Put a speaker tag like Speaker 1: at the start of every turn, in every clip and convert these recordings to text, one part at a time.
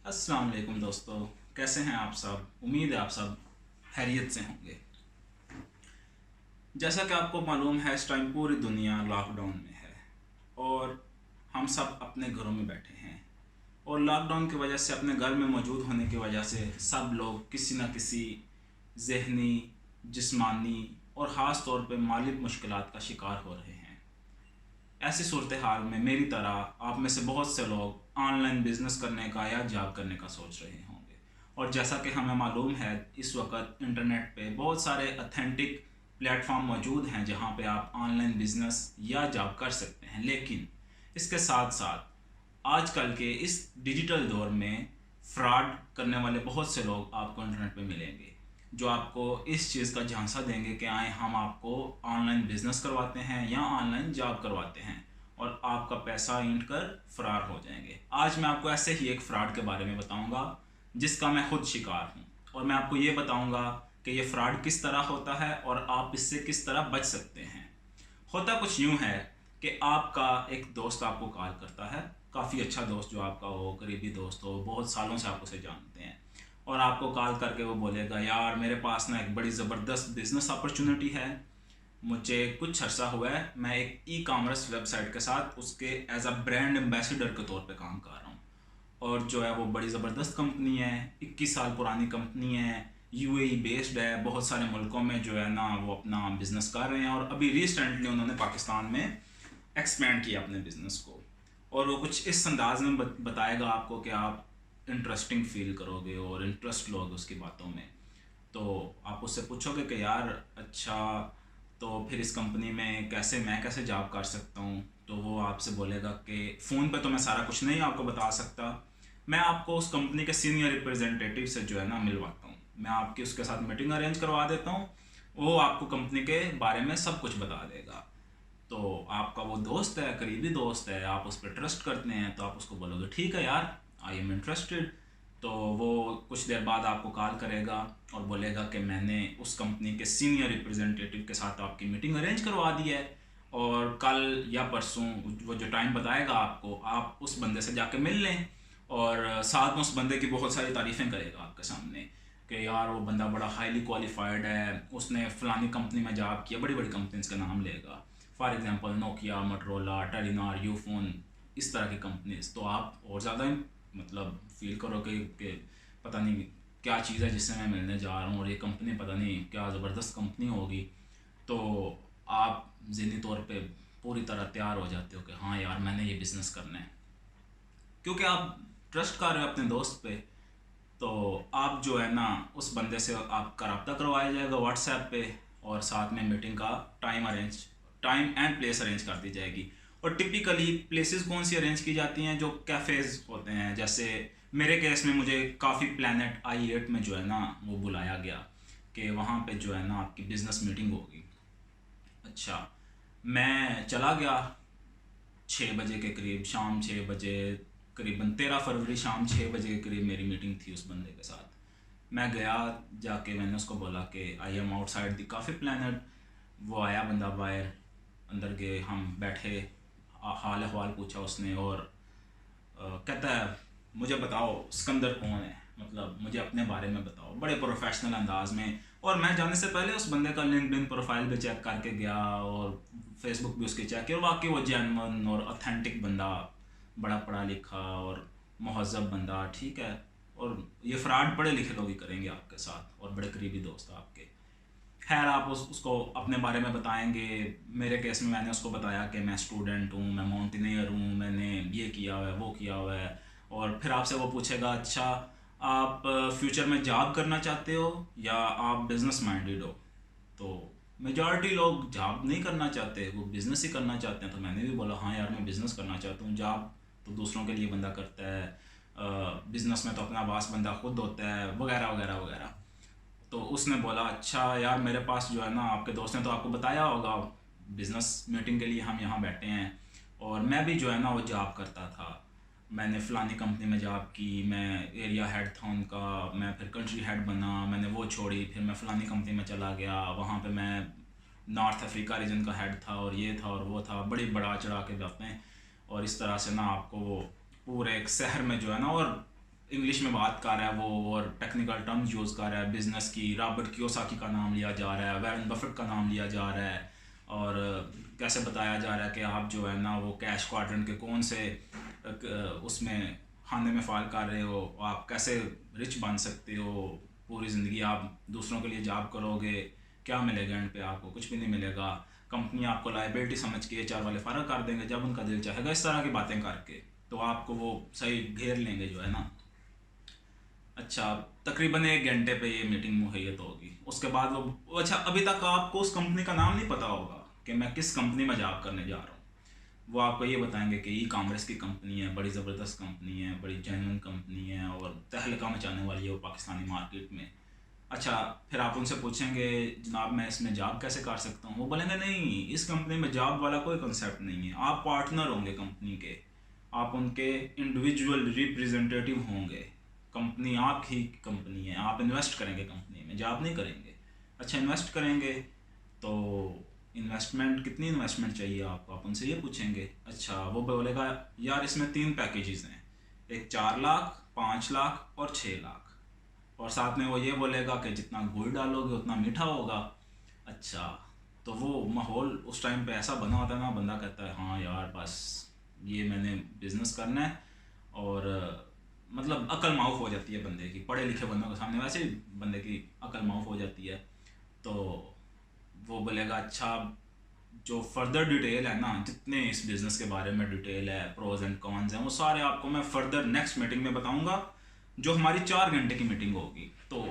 Speaker 1: अस्सलाम वालेकुम दोस्तों, कैसे हैं आप सब। उम्मीद है आप सब खैरियत से होंगे। जैसा कि आपको मालूम है, इस टाइम पूरी दुनिया लॉकडाउन में है और हम सब अपने घरों में बैठे हैं। और लॉकडाउन की वजह से अपने घर में मौजूद होने की वजह से सब लोग किसी न किसी ज़हनी, जिस्मानी और ख़ास तौर पे माली मुश्किलात का शिकार हो रहे हैं। ऐसी सूरत हाल में मेरी तरह आप में से बहुत से लोग ऑनलाइन बिजनेस करने का या जॉब करने का सोच रहे होंगे। और जैसा कि हमें मालूम है, इस वक्त इंटरनेट पे बहुत सारे अथेंटिक प्लेटफॉर्म मौजूद हैं जहां पे आप ऑनलाइन बिजनेस या जॉब कर सकते हैं। लेकिन इसके साथ साथ आजकल के इस डिजिटल दौर में फ्रॉड करने वाले बहुत से लोग आपको इंटरनेट पे मिलेंगे, जो आपको इस चीज़ का झांसा देंगे कि आए हम आपको ऑनलाइन बिजनेस करवाते हैं या ऑनलाइन जॉब करवाते हैं और आपका पैसा ईंट कर फरार हो जाएंगे। आज मैं आपको ऐसे ही एक फ्रॉड के बारे में बताऊंगा जिसका मैं खुद शिकार हूं, और मैं आपको ये बताऊंगा कि ये फ्रॉड किस तरह होता है और आप इससे किस तरह बच सकते हैं। होता कुछ यूँ है कि आपका एक दोस्त आपको कॉल करता है, काफ़ी अच्छा दोस्त जो आपका हो, करीबी दोस्त हो, बहुत सालों से आप उसे जानते हैं, और आपको कॉल करके वो बोलेगा, यार मेरे पास ना एक बड़ी ज़बरदस्त बिजनेस अपॉर्चुनिटी है। मुझे कुछ अर्सा हुआ है, मैं एक ई कॉमर्स वेबसाइट के साथ उसके एज अ ब्रांड एम्बेसडर के तौर पे काम कर रहा हूँ, और जो है वो बड़ी ज़बरदस्त कंपनी है, 21 साल पुरानी कंपनी है, यूएई बेस्ड है, बहुत सारे मुल्कों में जो है ना वो अपना बिजनेस कर रहे हैं, और अभी रिसेंटली उन्होंने पाकिस्तान में एक्सपेंड किया अपने बिजनेस को। और वो कुछ इस अंदाज में बताएगा आपको कि आप इंटरेस्टिंग फील करोगे और इंटरेस्ट लोगे उसकी बातों में। तो आप उससे पूछोगे कि यार अच्छा, तो फिर इस कंपनी में मैं कैसे जॉब कर सकता हूँ। तो वो आपसे बोलेगा कि फ़ोन पे तो मैं सारा कुछ नहीं आपको बता सकता, मैं आपको उस कंपनी के सीनियर रिप्रेजेंटेटिव से जो है ना मिलवाता हूँ, मैं आपकी उसके साथ मीटिंग अरेंज करवा देता हूँ, वो आपको कंपनी के बारे में सब कुछ बता देगा। तो आपका वो दोस्त है, करीबी दोस्त है, आप उस पर ट्रस्ट करते हैं, तो आप उसको बोलोगे ठीक है यार, आई एम इंटरेस्टेड। तो वो कुछ देर बाद आपको कॉल करेगा और बोलेगा कि मैंने उस कंपनी के सीनियर रिप्रेजेंटेटिव के साथ आपकी मीटिंग अरेंज करवा दी है, और कल या परसों वो जो टाइम बताएगा आपको, आप उस बंदे से जाके मिल लें, और साथ में उस बंदे की बहुत सारी तारीफ़ें करेगा आपके सामने कि यार वो बंदा बड़ा हाईली क्वालिफाइड है, उसने फ़लानी कंपनी में जॉब किया, बड़ी बड़ी कंपनीज का नाम लेगा, for example Nokia, Motorola, Telenor, Ufone, इस तरह की कंपनीज। तो आप और ज़्यादा मतलब फील करोगे कि पता नहीं क्या चीज़ है जिससे मैं मिलने जा रहा हूँ, और ये कंपनी पता नहीं क्या ज़बरदस्त कंपनी होगी। तो आप ज़हनी तौर पे पूरी तरह तैयार हो जाते हो कि हाँ यार मैंने ये बिज़नेस करना है, क्योंकि आप ट्रस्ट कर रहे हो अपने दोस्त पे। तो आप जो है ना उस बंदे से आपका रब्ता करवाया जाएगा व्हाट्सएप पे, और साथ में मीटिंग का टाइम एंड प्लेस अरेंज कर दी जाएगी। और टिपिकली प्लेसेस कौन सी अरेंज की जाती हैं, जो कैफ़ेज़ होते हैं। जैसे मेरे केस में मुझे काफ़ी प्लानट I8 में जो है ना वो बुलाया गया कि वहाँ पे जो है ना आपकी बिज़नेस मीटिंग होगी। अच्छा, मैं चला गया 6 बजे के करीब, शाम 6 बजे, करीबन 13 फरवरी शाम 6 बजे के करीब मेरी मीटिंग थी उस बंदे के साथ। मैं गया, जाके मैंने उसको बोला कि आई एम आउटसाइड द काफ़ी प्लानट। वो आया बंदा बाहर, अंदर गए, हम बैठे, हाल अहवाल पूछा उसने, और कहता है मुझे बताओ सिकंदर कौन है, मतलब मुझे अपने बारे में बताओ, बड़े प्रोफेशनल अंदाज में। और मैं जाने से पहले उस बंदे का लिंक्डइन प्रोफाइल भी चेक करके गया, और फेसबुक भी उसकी चेक किया, और वाकई वो जेन्युइन और ऑथेंटिक बंदा, बड़ा पढ़ा लिखा और महज़ब बंदा, ठीक है। और ये फ्रॉड पढ़े लिखे लोग ही करेंगे आपके साथ, और बड़े करीबी दोस्त आपके। खैर आप उसको अपने बारे में बताएंगे। मेरे केस में मैंने उसको बताया कि मैं स्टूडेंट हूँ, मैं माउंटेनियर हूँ, मैंने ये किया हुआ है, वो किया हुआ है। और फिर आपसे वो पूछेगा, अच्छा आप फ्यूचर में जॉब करना चाहते हो या आप बिजनेस माइंडेड हो। तो मेजॉरिटी लोग जॉब नहीं करना चाहते, वो बिज़नेस ही करना चाहते हैं। तो मैंने भी बोला हाँ यार मैं बिज़नेस करना चाहता हूँ, जॉब तो दूसरों के लिए बंदा करता है, बिज़नेस में तो अपना बॉस बंदा खुद होता है, वगैरह वगैरह वगैरह। तो उसने बोला अच्छा यार, मेरे पास जो है ना, आपके दोस्त ने तो आपको बताया होगा बिज़नेस मीटिंग के लिए हम यहाँ बैठे हैं, और मैं भी जो है ना वो जॉब करता था, मैंने फ़लानी कंपनी में जॉब की, मैं एरिया हेड था उनका, मैं फिर कंट्री हेड बना, मैंने वो छोड़ी, फिर मैं फ़लानी कंपनी में चला गया, वहाँ पे मैं नॉर्थ अफ्रीका रीजन का हेड था, और ये था और वो था, बड़ी बढ़ा चढ़ा के बातें। और इस तरह से ना आपको पूरे एक शहर में जो है ना, और इंग्लिश में बात कर रहा है वो, और टेक्निकल टर्म्स यूज़ कर रहा है बिज़नेस की। रॉबर्ट कियोसाकी का नाम लिया जा रहा है, वॉरेन बफेट का नाम लिया जा रहा है, और कैसे बताया जा रहा है कि आप जो है ना वो कैश क्वाड्रेंट के कौन से उसमें खाने में फ़ाल कर रहे हो, आप कैसे रिच बन सकते हो। पूरी ज़िंदगी आप दूसरों के लिए जॉब करोगे, क्या मिलेगा एंड पे? आपको कुछ भी नहीं मिलेगा। कंपनी आपको लाइबिलिटी समझ के एचआर वाले फ़र्क कर देंगे जब उनका दिल चाहेगा, इस तरह की बातें करके तो आपको वो सही घेर लेंगे जो है ना। अच्छा, तकरीबन 1 घंटे पे ये मीटिंग मुहैयत होगी। उसके बाद वो अच्छा, अभी तक आपको उस कंपनी का नाम नहीं पता होगा कि मैं किस कंपनी में जॉब करने जा रहा हूँ। वो आपको ये बताएंगे कि ई कॉमर्स की कंपनी है, बड़ी ज़बरदस्त कंपनी है, बड़ी जेन्युइन कंपनी है और तहलका मचाने वाली है वो पाकिस्तानी मार्केट में। अच्छा, फिर आप उनसे पूछेंगे जनाब मैं इसमें जॉब कैसे कर सकता हूँ? वो बोलेंगे नहीं, इस कंपनी में जॉब वाला कोई कंसेप्ट नहीं है। आप पार्टनर होंगे कंपनी के, आप उनके इंडिविजुअल रिप्रेजेंटेटिव होंगे। कंपनी आपकी कंपनी है, आप इन्वेस्ट करेंगे कंपनी में, जॉब नहीं करेंगे। अच्छा, इन्वेस्ट करेंगे तो इन्वेस्टमेंट, कितनी इन्वेस्टमेंट चाहिए आपको, आप उनसे ये पूछेंगे। अच्छा, वो बोलेगा यार इसमें 3 पैकेजेस हैं, एक 4 लाख, 5 लाख और 6 लाख, और साथ में वो ये बोलेगा कि जितना गुड़ डालोगे उतना मीठा होगा। अच्छा, तो वो माहौल उस टाइम पे ऐसा बना होता है ना, बंदा कहता है हाँ यार बस ये मैंने बिज़नेस करना है। और मतलब अकल माउफ हो जाती है बंदे की, पढ़े लिखे बंदों के सामने वैसे ही बंदे की अकल माउफ हो जाती है। तो वो बोलेगा अच्छा, जो फर्दर डिटेल है ना, जितने इस बिज़नेस के बारे में डिटेल है, प्रोज एंड कॉन्स हैं, वो सारे आपको मैं फर्दर नेक्स्ट मीटिंग में बताऊंगा, जो हमारी 4 घंटे की मीटिंग होगी। तो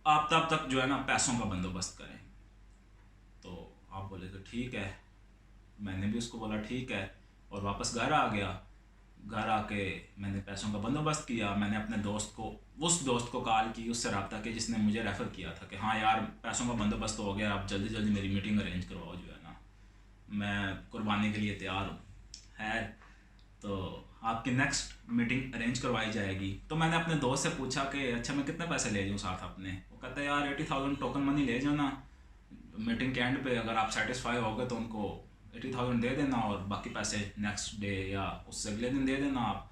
Speaker 1: आप तब तक जो है ना पैसों का बंदोबस्त करें। तो आप बोलेगे ठीक है। मैंने भी उसको बोला ठीक है, और वापस घर आ गया। घर आके मैंने पैसों का बंदोबस्त किया। मैंने अपने दोस्त को, उस दोस्त को कॉल की, उससे रब्ता किया जिसने मुझे रेफ़र किया था कि हाँ यार पैसों का बंदोबस्त हो गया, आप जल्दी जल्दी मेरी मीटिंग अरेंज करवाओ जो है ना, मैं कुर्बानी के लिए तैयार हूँ। है, तो आपकी नेक्स्ट मीटिंग अरेंज करवाई जाएगी। तो मैंने अपने दोस्त से पूछा कि अच्छा मैं कितने पैसे ले जाऊँ साथ अपने? वो कहता है यार 80,000 टोकन मनी ले जाओ ना, मीटिंग के एंड पे अगर आप सेटिस्फाई हो गए तो उनको 80,000 दे देना, और बाकी पैसे नेक्स्ट डे या उससे अगले दिन दे देना आप।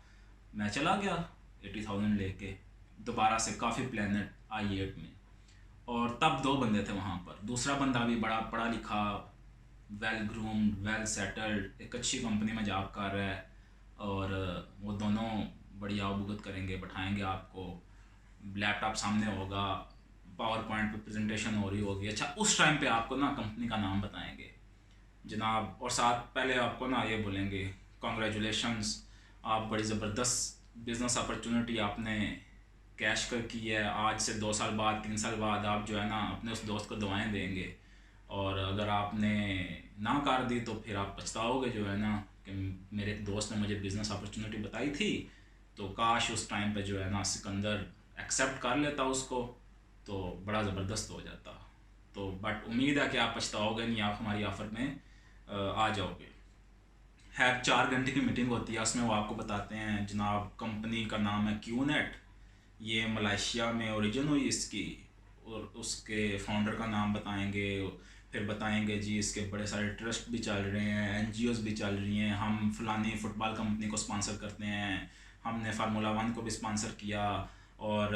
Speaker 1: मैं चला गया 80,000 लेके दोबारा से काफ़ी प्लानट I8 में। और तब 2 बंदे थे वहाँ पर। दूसरा बंदा भी बड़ा पढ़ा लिखा, वेल ग्रूम्ड, वेल सेटल्ड, एक अच्छी कंपनी में जॉब कर रहा है, और वो दोनों बड़ी आवभगत करेंगे, बैठाएंगे आपको, लैपटॉप सामने होगा, पावर पॉइंट पे प्रेजेंटेशन हो रही होगी। अच्छा, उस टाइम पे आपको ना कंपनी का नाम बताएंगे जनाब, और साथ पहले आपको ना ये बोलेंगे कॉन्ग्रेचुलेशंस, आप बड़ी ज़बरदस्त बिज़नेस अपॉर्चुनिटी आपने कैश कर की है। आज से 2 साल बाद, 3 साल बाद आप जो है ना अपने उस दोस्त को दुआएं देंगे, और अगर आपने ना कर दी तो फिर आप पछताओगे जो है ना कि मेरे एक दोस्त ने मुझे बिज़नेस अपॉर्चुनिटी बताई थी, तो काश उस टाइम पे जो है ना सिकंदर एक्सेप्ट कर लेता उसको, तो बड़ा ज़बरदस्त हो जाता। तो बट उम्मीद है कि आप पछताओगे नहीं, आप हमारी ऑफ़र में आ जाओगे। है 4 घंटे की मीटिंग होती है, उसमें वो आपको बताते हैं जनाब कंपनी का नाम है क्यूनेट, ये मलेशिया में ओरिजिन हुई इसकी, और उसके फाउंडर का नाम बताएंगे। फिर बताएंगे जी इसके बड़े सारे ट्रस्ट भी चल रहे हैं, NGOs भी चल रही हैं, हम फलानी फ़ुटबॉल कंपनी को स्पॉन्सर करते हैं, हमने फार्मूला 1 को भी स्पॉन्सर किया। और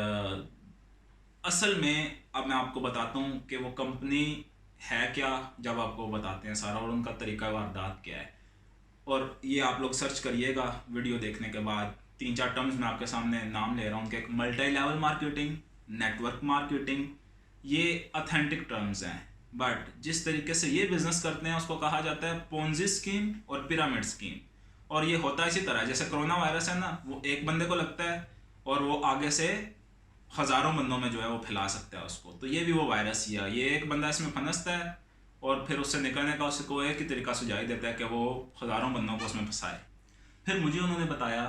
Speaker 1: असल में अब मैं आपको बताता हूँ कि वो कंपनी है क्या, जब आपको बताते हैं सारा, और उनका तरीका वारदात क्या है। और ये आप लोग सर्च करिएगा वीडियो देखने के बाद। 3-4 टर्म्स मैं आपके सामने नाम ले रहा हूँ कि multi level marketing, network marketing, ये ऑथेंटिक टर्म्स हैं। बट जिस तरीके से ये बिजनेस करते हैं उसको कहा जाता है पोंजी स्कीम और पिरामिड स्कीम। और ये होता है इसी तरह, जैसे कोरोना वायरस है ना, वो एक बंदे को लगता है और वो आगे से हज़ारों बंदों में जो है वो फैला सकता है उसको। तो ये भी वो वायरस ही है, ये एक बंदा इसमें फंसता है और फिर उससे निकलने का उसको एक ही तरीका सुझाई देता है कि वो हज़ारों बंदों को उसमें फंसाए। फिर मुझे उन्होंने बताया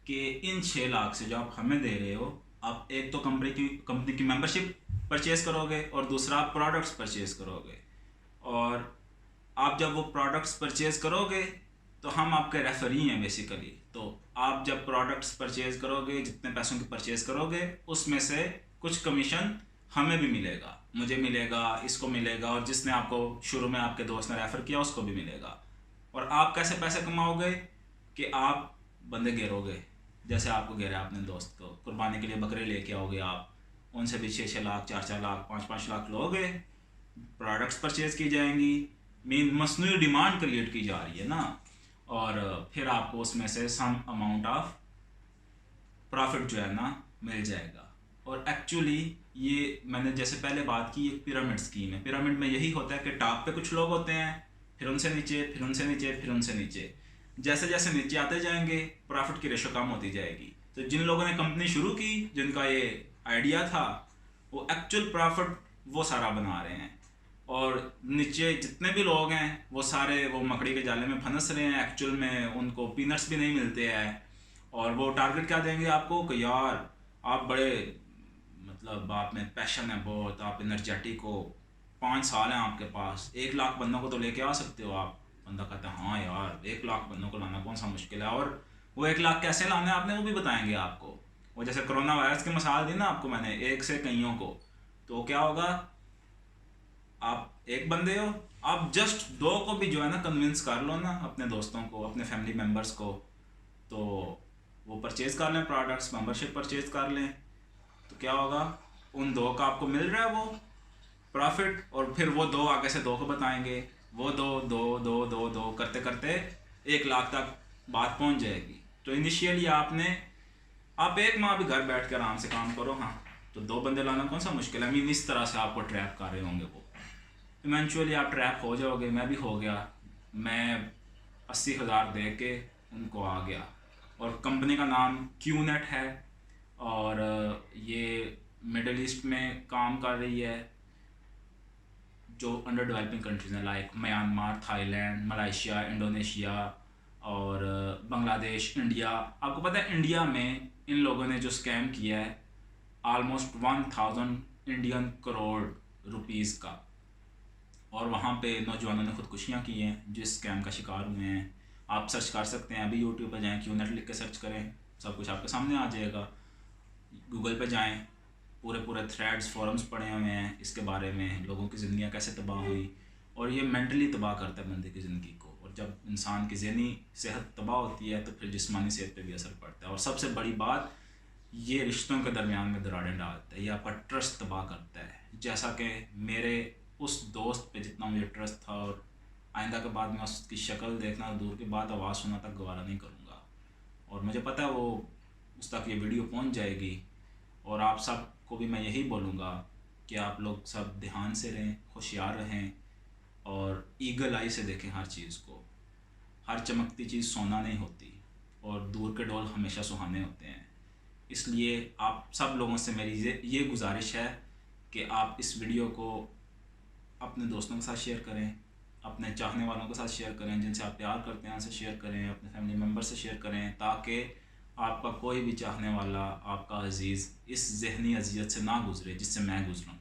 Speaker 1: कि इन 6 लाख से जो आप हमें दे रहे हो, आप एक तो कंपनी की मेंबरशिप परचेज करोगे और दूसरा आप प्रोडक्ट्स परचेज करोगे। और आप जब वो प्रोडक्ट्स परचेज करोगे तो हम आपके रेफरी हैं बेसिकली। तो आप जब प्रोडक्ट्स परचेज करोगे, जितने पैसों की परचेज करोगे, उसमें से कुछ कमीशन हमें भी मिलेगा, मुझे मिलेगा, इसको मिलेगा, और जिसने आपको शुरू में आपके दोस्त ने रेफ़र किया उसको भी मिलेगा। और आप कैसे पैसे कमाओगे कि आप बंदे गिरोगे, जैसे आपको कह रहे हैं अपने दोस्त को कुर्बानी के लिए बकरे लेके आओगे आप, उनसे भी 6-6 लाख 4-4 लाख 5-5 लाख लोगे, प्रोडक्ट्स परचेज की जाएंगी, मीन मसनूई डिमांड क्रिएट की जा रही है ना, और फिर आपको उसमें से सम अमाउंट ऑफ प्रॉफिट जो है ना मिल जाएगा। और एक्चुअली ये मैंने जैसे पहले बात की, एक पिरामिड स्कीम है। पिरामिड में यही होता है कि टॉप पे कुछ लोग होते हैं, फिर उनसे नीचे, फिर उनसे नीचे, फिर उनसे नीचे, जैसे जैसे नीचे आते जाएंगे प्रॉफिट की रेशो कम होती जाएगी। तो जिन लोगों ने कंपनी शुरू की, जिनका ये आइडिया था, वो एक्चुअल प्रॉफिट वो सारा बना रहे हैं, और नीचे जितने भी लोग हैं वो सारे वो मकड़ी के जाले में फंस रहे हैं। एक्चुअल में उनको पीनट्स भी नहीं मिलते हैं, और वो टारगेट क्या देंगे आपको कि यार आप बड़े, मतलब आप में पैशन है बहुत, आप एनर्जेटिक हो, 5 साल हैं आपके पास, 1 लाख बंदों को तो लेके आ सकते हो आप। बंदा कहता है हाँ यार 1 लाख बंदों को लाना कौन सा मुश्किल है, और वो 1 लाख कैसे लाना है आपने वो भी बताएंगे आपको। वो जैसे कोरोना वायरस की मिसाल दी ना आपको मैंने, एक से कईयों को, तो क्या होगा, आप एक बंदे हो, आप जस्ट 2 को भी जो है ना कन्विंस कर लो ना, अपने दोस्तों को, अपने फैमिली मेम्बर्स को, तो वो परचेज़ कर लें प्रोडक्ट्स, मेंबरशिप परचेज़ कर लें, तो क्या होगा, उन 2 का आपको मिल रहा है वो प्रॉफिट, और फिर वो 2 आगे से 2 को बताएंगे, वो 2 करते करते 1 लाख तक बात पहुंच जाएगी। तो इनिशियली आप 1 माह भी घर बैठ कर आराम से काम करो, हाँ, तो 2 बंदे लाना कौन सा मुश्किल है। मीन इस तरह से आपको ट्रैप कर रहे होंगे वो, इवेंचुअली आप ट्रैप हो जाओगे। मैं भी हो गया, मैं 80,000 दे के उनको आ गया, और कंपनी का नाम क्यूनेट है, और ये मिडल ईस्ट में काम कर रही है, जो अंडर डेवलपिंग कंट्रीज हैं like Myanmar, Thailand, Malaysia, Indonesia और बांग्लादेश, इंडिया। आपको पता है इंडिया में इन लोगों ने जो स्कैम किया है ऑलमोस्ट 1000 इंडियन करोड़ रुपीज़ का, और वहाँ पे नौजवानों ने खुदकुशियाँ की हैं जो इस स्कैम का शिकार हुए हैं। आप सर्च कर सकते हैं, अभी यूट्यूब पर जाएं, क्यूनेट लिख के सर्च करें, सब कुछ आपके सामने आ जाएगा। गूगल पे जाएं, पूरे पूरे थ्रेड्स, फोरम्स पड़े हुए हैं इसके बारे में, लोगों की ज़िंदगियाँ कैसे तबाह हुई, और ये मेंटली तबाह करता है बंदे की ज़िंदगी को। और जब इंसान की ज़हनी सेहत तबाह होती है तो फिर जिस्मानी सेहत पे भी असर पड़ता है, और सबसे बड़ी बात, ये रिश्तों के दरमियान में दरारें डालता है, ये आपका ट्रस्ट तबाह करता है। जैसा कि मेरे उस दोस्त पे जितना मुझे ट्रस्ट था, और आइंदा के बाद मैं उसकी शक्ल देखना, दूर की बात आवाज़ सुनना तक गवारा नहीं करूँगा। और मुझे पता है वो उस तक ये वीडियो पहुँच जाएगी, और आप सब को भी मैं यही बोलूँगा कि आप लोग सब ध्यान से रहें, होशियार रहें, और ईगल आई से देखें हर चीज़ को। हर चमकती चीज़ सोना नहीं होती, और दूर के डोल हमेशा सुहाने होते हैं। इसलिए आप सब लोगों से मेरी ये गुजारिश है कि आप इस वीडियो को अपने दोस्तों के साथ शेयर करें, अपने चाहने वालों के साथ शेयर करें, जिनसे आप प्यार करते हैं उनसे शेयर करें, अपने फैमिली मेम्बर से शेयर करें, ताकि आपका कोई भी चाहने वाला, आपका अजीज़ इस जहनी अजियत से ना गुजरे जिससे मैं गुजरा हूँ।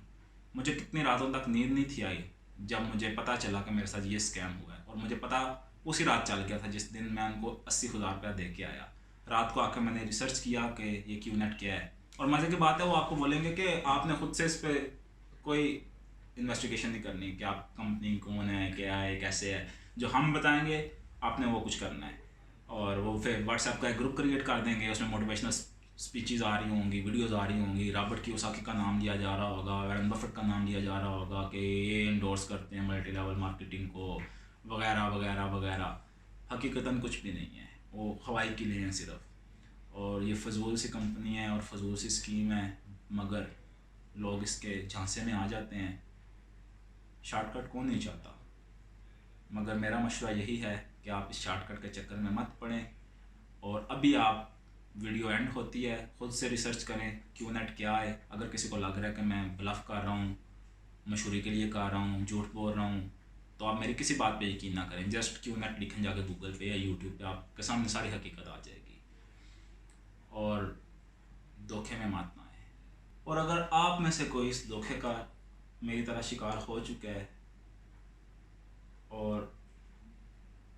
Speaker 1: मुझे कितनी रातों तक नींद नहीं थी आई जब मुझे पता चला कि मेरे साथ ये स्कैम हुआ है, और मुझे पता उसी रात चल गया था जिस दिन मैं उनको 80,000 रुपया दे के आया। रात को आकर मैंने रिसर्च किया कि ये क्यूनेट क्या है, और मज़े की बात है वो आपको बोलेंगे कि आपने ख़ुद से इस पर कोई इन्वेस्टिगेशन नहीं करनी कि आप कंपनी कौन है, क्या है, कैसे है। जो हम बताएंगे आपने वो कुछ करना है, और वो फिर व्हाट्सएप का एक ग्रुप क्रिएट कर देंगे, उसमें मोटिवेशनल स्पीचेस आ रही होंगी, वीडियोस आ रही होंगी, रॉबर्ट कियोसाकी का नाम लिया जा रहा होगा, वॉरेन बफेट का नाम लिया जा रहा होगा कि ये इंडोर्स करते हैं मल्टी लेवल मार्केटिंग को, वगैरह वगैरह वगैरह। हकीकतन कुछ भी नहीं है, वो हवाई के लिए हैं सिर्फ, और ये फजूल सी कंपनी है और फजूल सी स्कीम है, मगर लोग इसके झांसे में आ जाते हैं। शॉर्टकट कौन नहीं चाहता, मगर मेरा मशवरा यही है कि आप इस शॉर्टकट के चक्कर में मत पड़ें, और अभी आप वीडियो एंड होती है ख़ुद से रिसर्च करें क्यूनेट क्या है। अगर किसी को लग रहा है कि मैं ब्लफ कर रहा हूँ, मशहूरी के लिए कर रहा हूँ, झूठ बोल रहा हूँ, तो आप मेरी किसी बात पे यकीन ना करें। जस्ट क्यूनेट लिखें जाके गूगल पे या यूट्यूब पे, आपके सामने सारी हकीकत आ जाएगी, और धोखे में मत ना आए। और अगर आप में से कोई इस धोखे का मेरी तरह शिकार हो चुका है और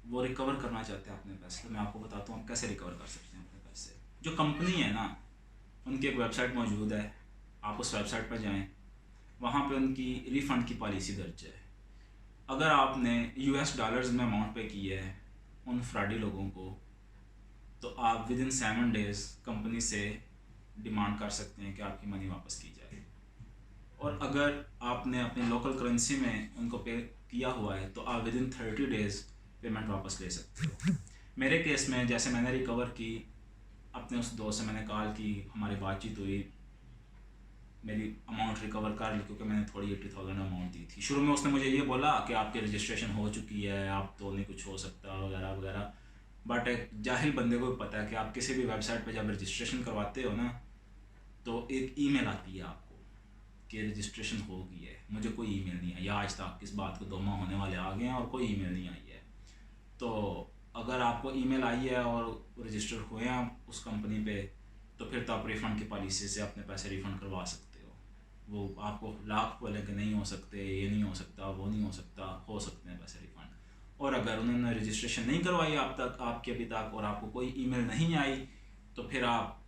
Speaker 1: वो रिकवर करना चाहते हैं अपने पैसे, तो मैं आपको बताता हूँ आप कैसे रिकवर कर सकते हैं अपने पैसे। जो कंपनी है ना, उनकी एक वेबसाइट मौजूद है, आप उस वेबसाइट पर जाएं, वहाँ पे उनकी रिफ़ंड की पॉलिसी दर्ज है। अगर आपने US डॉलर्स में अमाउंट पे की है उन फ्रॉडी लोगों को, तो आप विद इन 7 डेज़ कंपनी से डिमांड कर सकते हैं कि आपकी मनी वापस की जाए। और अगर आपने अपने लोकल करेंसी में उनको पे किया हुआ है तो आप विद इन 30 डेज़ पेमेंट वापस ले सकते हो। मेरे केस में जैसे मैंने रिकवर की, अपने उस दोस्त से मैंने कॉल की, हमारी बातचीत हुई, मेरी अमाउंट रिकवर कर ली क्योंकि मैंने थोड़ी 80,000 अमाउंट दी थी। शुरू में उसने मुझे ये बोला कि आपकी रजिस्ट्रेशन हो चुकी है, आप तो नहीं कुछ हो सकता वगैरह वगैरह। बट एक जाहिल बंदे को भी पता है कि आप किसी भी वेबसाइट पर जब रजिस्ट्रेशन करवाते हो ना, तो एक ईमेल आती है आपको कि रजिस्ट्रेशन हो गई है। मुझे कोई ईमेल नहीं आई आज तक, इस बात को 2 माह होने वाले आ गए हैं और कोई ईमेल नहीं आई है। तो अगर आपको ईमेल आई है और रजिस्टर हुए हैं आप उस कंपनी पे, तो फिर तो आप रिफ़ंड की पॉलिसी से अपने पैसे रिफ़ंड करवा सकते हो। वो आपको लाख बोले कि नहीं हो सकते, ये नहीं हो सकता, वो नहीं हो सकता, हो सकते हैं पैसे रिफ़ंड। और अगर उन्होंने रजिस्ट्रेशन नहीं करवाई आप तक, आपके अभी तक, और आपको कोई ईमेल नहीं आई, तो फिर आप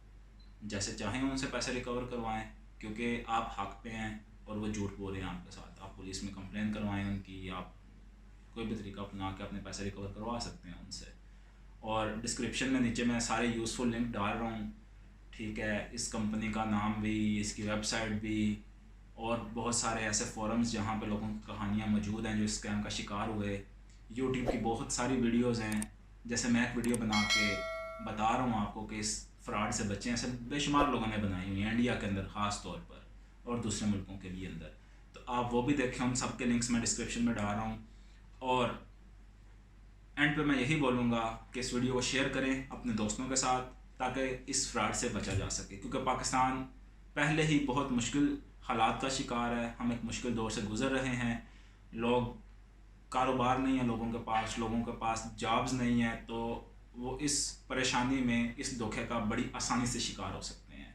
Speaker 1: जैसे चाहें उनसे पैसे रिकवर करवाएं, क्योंकि आप हक पे हैं और वो झूठ बोल रहे हैं आपके साथ। आप पुलिस में कंप्लेन करवाएं उनकी, आप कोई भी तरीका अपना के अपने पैसे रिकवर करवा सकते हैं उनसे। और डिस्क्रिप्शन में नीचे मैं सारे यूज़फुल लिंक डाल रहा हूँ, ठीक है। इस कंपनी का नाम भी, इसकी वेबसाइट भी, और बहुत सारे ऐसे फोरम्स जहाँ पे लोगों की कहानियाँ मौजूद हैं जो स्कैम का शिकार हुए। यूट्यूब की बहुत सारी वीडियोज़ हैं, जैसे मैं एक वीडियो बना के बता रहा हूँ आपको कि इस फ्रॉड से बचें। ऐसे बेशुमार लोगों ने बनाई हुई हैं इंडिया के अंदर ख़ास तौर पर, और दूसरे मुल्कों के भी अंदर। तो आप वो भी देखें, उन सब के लिंक्स मैं डिस्क्रिप्शन में डाल रहा हूँ। और एंड पे मैं यही बोलूँगा कि इस वीडियो को शेयर करें अपने दोस्तों के साथ, ताकि इस फ्रॉड से बचा जा सके। क्योंकि पाकिस्तान पहले ही बहुत मुश्किल हालात का शिकार है, हम एक मुश्किल दौर से गुज़र रहे हैं। लोग, कारोबार नहीं है लोगों के पास जॉब्स नहीं है, तो वो इस परेशानी में, इस धोखे का बड़ी आसानी से शिकार हो सकते हैं।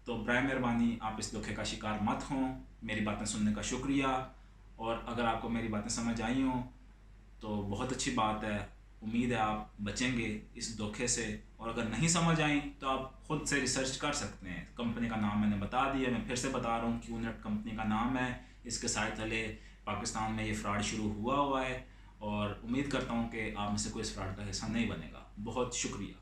Speaker 1: तो बराए मेहरबानी आप इस धोखे का शिकार मत हों। मेरी बातें सुनने का शुक्रिया। और अगर आपको मेरी बातें समझ आई हों तो बहुत अच्छी बात है। उम्मीद है आप बचेंगे इस धोखे से। और अगर नहीं समझ आई तो आप ख़ुद से रिसर्च कर सकते हैं। कंपनी का नाम मैंने बता दिया, मैं फिर से बता रहा हूँ, क्यूनेट कंपनी का नाम है। इसके साथ तले पाकिस्तान में ये फ्रॉड शुरू हुआ है, और उम्मीद करता हूँ कि आप में से कोई इस फ्रॉड का हिस्सा नहीं बनेगा। बहुत शुक्रिया।